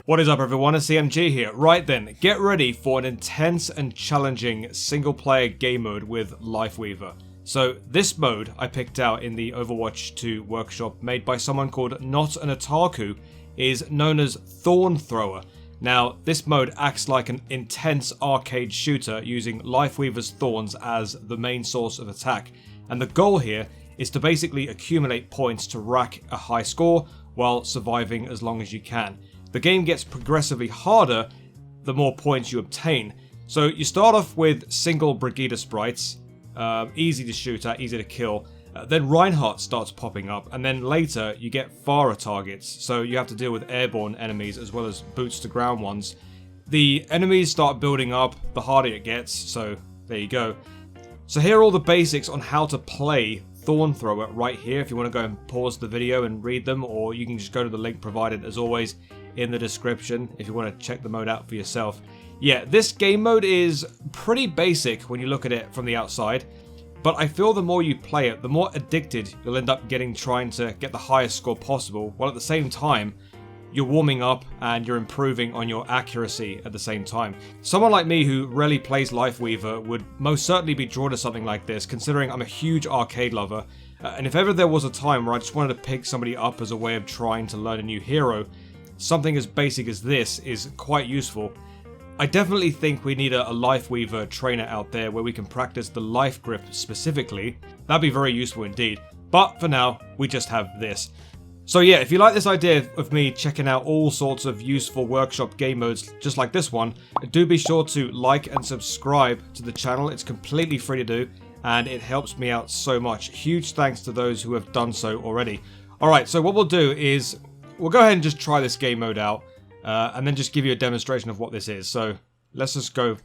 What is up everyone, it's CMG here. Right then, get ready for an intense and challenging single player game mode with Lifeweaver. So this mode I picked out in the Overwatch 2 workshop made by someone called NotAnOtaku is known as Thorn Thrower. Now this mode acts like an intense arcade shooter using Lifeweaver's thorns as the main source of attack. And the goal here is to basically accumulate points to rack a high score while surviving as long as you can. The game gets progressively harder the more points you obtain. So you start off with single Brigida sprites, easy to shoot at, easy to kill. Then Reinhardt starts popping up, and then later you get Pharah targets, so you have to deal with airborne enemies as well as boots to ground ones. The enemies start building up the harder it gets, so there you go. So here are all the basics on how to play Thorn Thrower right here if you want to go and pause the video and read them, or you can just go to the link provided as always in the description if you want to check the mode out for yourself. Yeah, this game mode is pretty basic when you look at it from the outside, but I feel the more you play it, the more addicted you'll end up getting trying to get the highest score possible, while at the same time you're warming up and you're improving on your accuracy at the same time. Someone like me who rarely plays Lifeweaver would most certainly be drawn to something like this, considering I'm a huge arcade lover, and if ever there was a time where I just wanted to pick somebody up as a way of trying to learn a new hero, something as basic as this is quite useful. I definitely think we need a Lifeweaver trainer out there where we can practice the life grip specifically. That'd be very useful indeed. But for now, we just have this. So yeah, if you like this idea of me checking out all sorts of useful workshop game modes just like this one, do be sure to like and subscribe to the channel. It's completely free to do, and it helps me out so much. Huge thanks to those who have done so already. Alright, so what we'll do is we'll go ahead and just try this game mode out, and then just give you a demonstration of what this is. So let's just go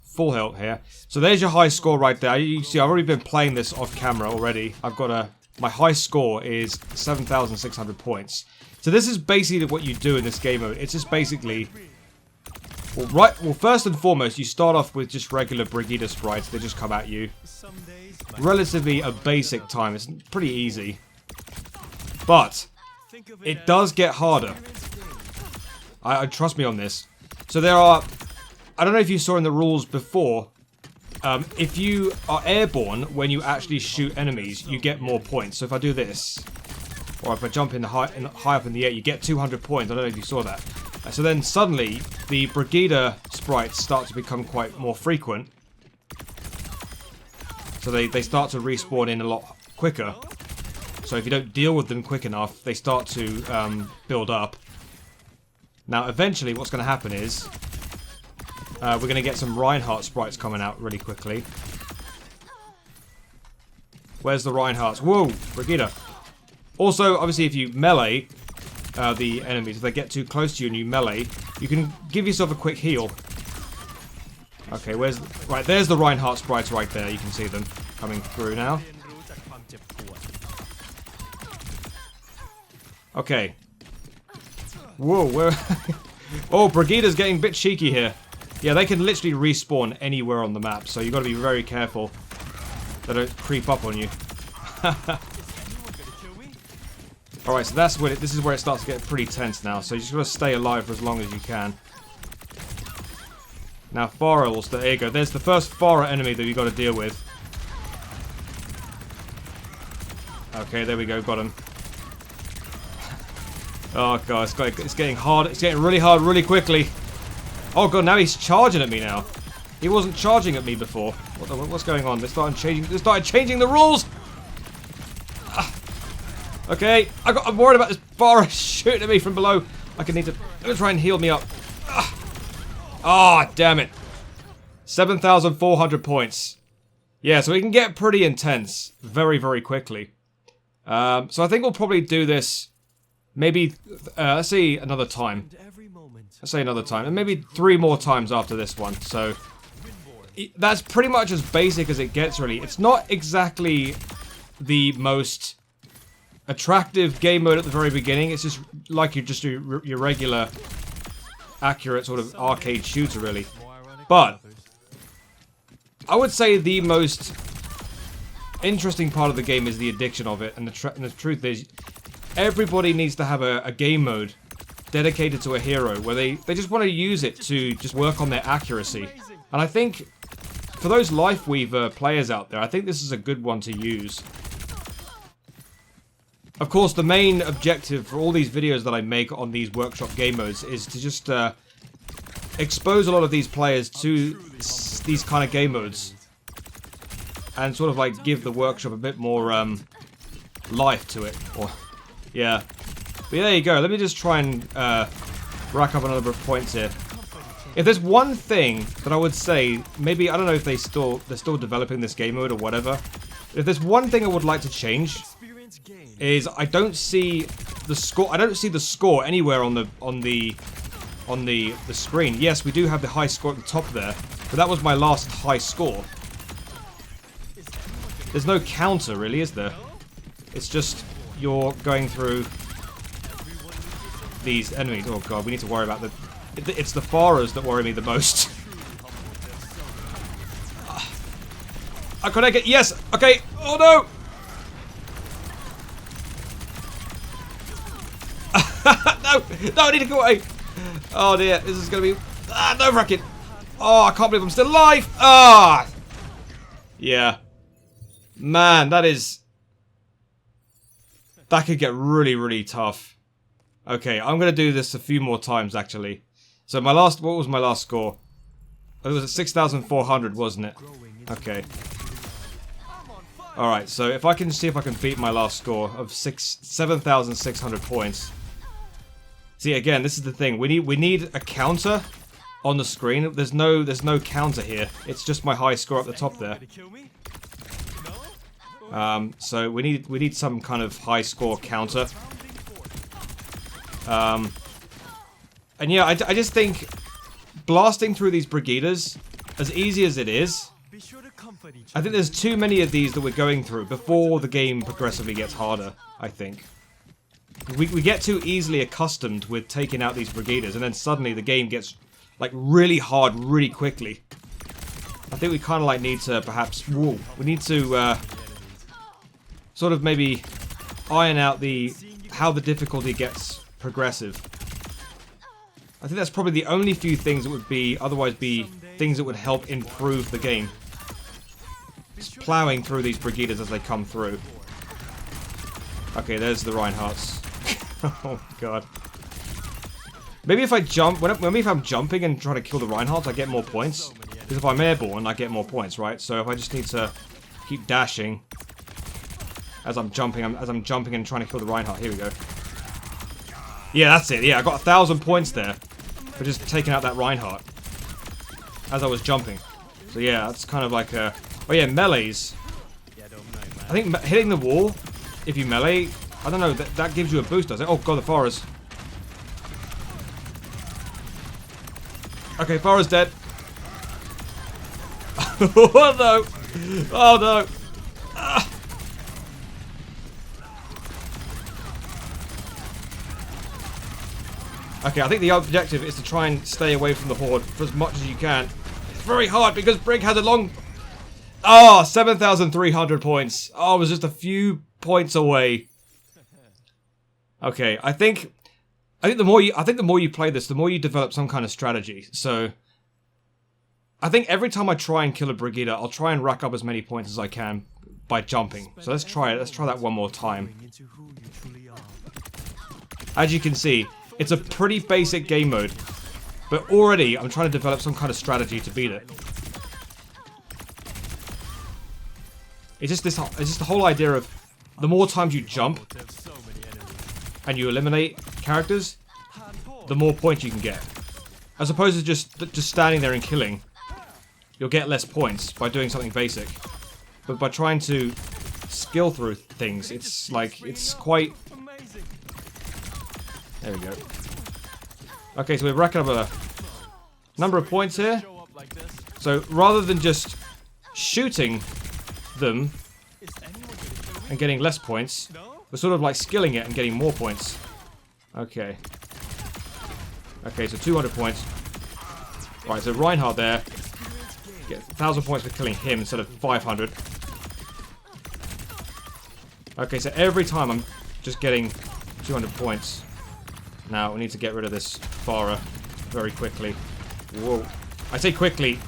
full health here. So there's your high score right there. You see, I've already been playing this off camera already. I've got my high score is 7,600 points. So this is basically what you do in this game mode. It's just basically, well, first and foremost, you start off with just regular Brigida sprites. They just come at you. Relatively a basic time. It's pretty easy, but it does get harder. I trust me on this. So there are, I don't know if you saw in the rules before, if you are airborne when you actually shoot enemies, you get more points. So if I do this, or if I jump in high up in the air, you get 200 points. I don't know if you saw that. So then suddenly the Brigida sprites start to become quite more frequent. So they start to respawn in a lot quicker. So if you don't deal with them quick enough, they start to build up. Now, eventually, what's going to happen is we're going to get some Reinhardt sprites coming out really quickly. Where's the Reinhardts? Whoa, Brigida. Also, obviously, if you melee the enemies, if they get too close to you and you melee, you can give yourself a quick heal. Okay, right, there's the Reinhardt sprites right there. You can see them coming through now. Okay. Whoa, where... Oh, Brigida's getting a bit cheeky here. Yeah, they can literally respawn anywhere on the map, so you've got to be very careful they don't creep up on you. Alright, so that's where this is where it starts to get pretty tense now, so you just got to stay alive for as long as you can. Now, Pharah will stay. There you go. There's the first Pharah enemy that you've got to deal with. Okay, there we go. Got him. Oh god, it's getting hard. It's getting really hard really quickly. Oh god, now he's charging at me now. He wasn't charging at me before. What's going on? They started changing the rules. Okay, I'm worried about this bar shooting at me from below. Let me try and heal me up. Ah, damn it. 7,400 points. Yeah, so we can get pretty intense very, very quickly. So I think we'll probably do this. Maybe, let's see another time. Let's say another time. And maybe 3 more times after this one. So, that's pretty much as basic as it gets, really. It's not exactly the most attractive game mode at the very beginning. It's just like your regular, accurate sort of arcade shooter, really. But, I would say the most interesting part of the game is the addiction of it. And the truth is, everybody needs to have a game mode dedicated to a hero, where they just want to use it to just work on their accuracy. And I think, for those Lifeweaver players out there, I think this is a good one to use. Of course, the main objective for all these videos that I make on these workshop game modes is to just expose a lot of these players to these kind of game modes. And sort of like give the workshop a bit more life to it. Or, yeah. But yeah, there you go. Let me just try and rack up a number of points here. If there's one thing that I would say, maybe, I don't know if they're still developing this game mode or whatever. If there's one thing I would like to change, is I don't see the score. I don't see the score anywhere on the screen. Yes, we do have the high score at the top there, but that was my last high score. There's no counter, really, is there? It's just you're going through these enemies. Oh god, we need to worry about the... It's the Faras that worry me the most. Could I get... Yes! Okay! Oh no! No, I need to go away! Oh dear, this is gonna be... no wrecking! Oh, I can't believe I'm still alive! Ah! Yeah. Man, that is... That could get really, really tough. Okay, I'm gonna do this a few more times, actually. So my last... What was my last score? It was at 6,400, wasn't it? Okay. Alright, so if I can see if I can beat my last score of 7,600 points. See, again, this is the thing. We need a counter on the screen. There's no counter here. It's just my high score at the top there. So we need some kind of high score counter. And yeah, I just think blasting through these Brigidas, as easy as it is, I think there's too many of these that we're going through before the game progressively gets harder, I think. We get too easily accustomed with taking out these Brigidas, and then suddenly the game gets, like, really hard really quickly. I think we kind of, like, need to perhaps... Whoa, we need to, sort of maybe iron out how the difficulty gets progressive. I think that's probably the only few things that would otherwise be things that would help improve the game. Just plowing through these Brigidas as they come through. Okay, there's the Reinhardts. Oh god. Maybe if I jump, maybe if I'm jumping and trying to kill the Reinhardts, I get more points. Because if I'm airborne, I get more points, right? So if I just need to keep dashing as I'm jumping and trying to kill the Reinhardt. Here we go. Yeah, that's it. Yeah, I got 1,000 points there for just taking out that Reinhardt as I was jumping. So yeah, that's kind of like a... Oh yeah, melees. I think hitting the wall, if you melee, I don't know, that gives you a boost, does it? Oh god, the Faras. Okay, Faras dead. Oh no! Oh no! Ah. Okay, I think the objective is to try and stay away from the Horde for as much as you can. It's very hard because Brig has a long... Oh, 7,300 points. Oh, I was just a few points away. Okay, I think the more you play this, the more you develop some kind of strategy. So I think every time I try and kill a Brigida, I'll try and rack up as many points as I can by jumping. So let's try it. Let's try that one more time. As you can see, it's a pretty basic game mode, but already I'm trying to develop some kind of strategy to beat it. It's just the whole idea of the more times you jump and you eliminate characters, the more points you can get. As opposed to just standing there and killing, you'll get less points by doing something basic. But by trying to skill through things, it's quite... There we go. Okay, so we're racking up a number of points here. So rather than just shooting them and getting less points, we're sort of like skilling it and getting more points. Okay. Okay, so 200 points. Right, so Reinhardt there. Get 1,000 points for killing him instead of 500. Okay, so every time I'm just getting 200 points. Now, we need to get rid of this Farah very quickly. Whoa. I say quickly.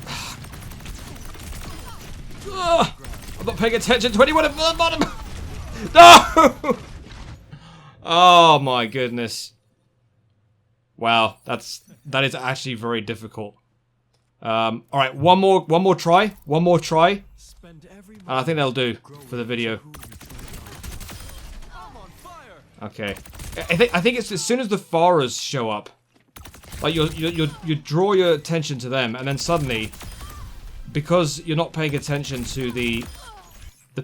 I'm not paying attention to anyone at the bottom. No! Oh my goodness. Wow, that is actually very difficult. Alright, one more try. One more try. And I think that'll do for the video. Okay. I think it's as soon as the Farahs show up, like you draw your attention to them, and then suddenly, because you're not paying attention to the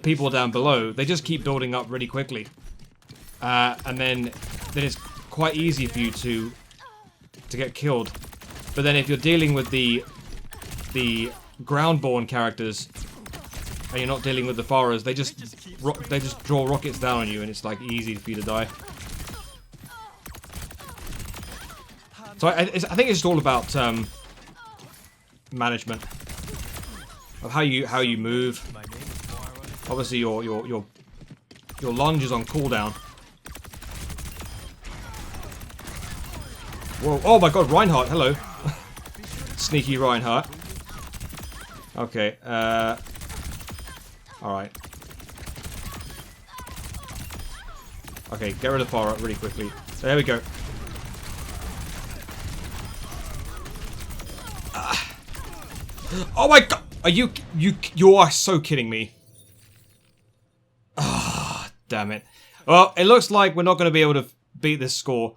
people down below, they just keep building up really quickly, and then it's quite easy for you to get killed. But then if you're dealing with the ground-born characters, and you're not dealing with the Farahs, they just draw rockets down on you, and it's like easy for you to die. So I think it's just all about management of how you move. Obviously, your lunge is on cooldown. Whoa! Oh my God, Reinhardt! Hello, sneaky Reinhardt. Okay. All right. Okay, get rid of Farah really quickly. There we go. Oh my God! Are you are so kidding me? Ah, damn it. Well, it looks like we're not going to be able to beat this score.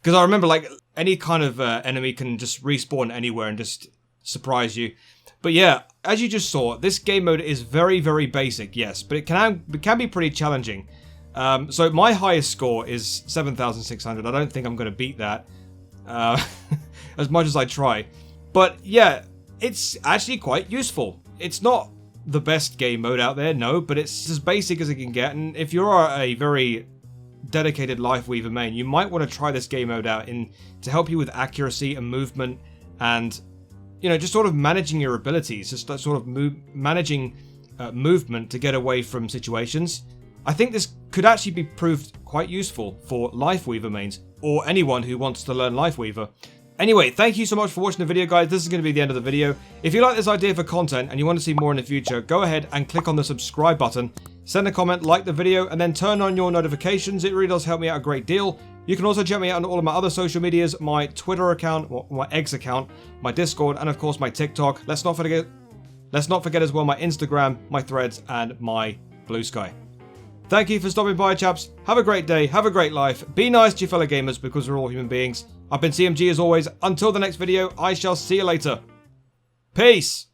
Because I remember, like, any kind of enemy can just respawn anywhere and just surprise you. But yeah, as you just saw, this game mode is very, very basic, yes. But it can be pretty challenging. So my highest score is 7,600. I don't think I'm going to beat that. As much as I try. But yeah, it's actually quite useful. It's not the best game mode out there, no, but it's as basic as it can get. And if you're a very dedicated Lifeweaver main, you might want to try this game mode out to help you with accuracy and movement, and you know, just sort of managing your abilities, just sort of managing movement to get away from situations. I think this could actually be proved quite useful for Lifeweaver mains, or anyone who wants to learn Lifeweaver. Anyway, thank you so much for watching the video, guys. This is going to be the end of the video. If you like this idea for content and you want to see more in the future, go ahead and click on the subscribe button, send a comment, like the video, and then turn on your notifications. It really does help me out a great deal. You can also check me out on all of my other social medias, my Twitter account, my X account, my Discord, and of course my TikTok. Let's not forget as well my Instagram, my Threads, and my Blue Sky. Thank you for stopping by, chaps. Have a great day, have a great life, be nice to your fellow gamers because we're all human beings. I've been CMG as always. Until the next video, I shall see you later. Peace!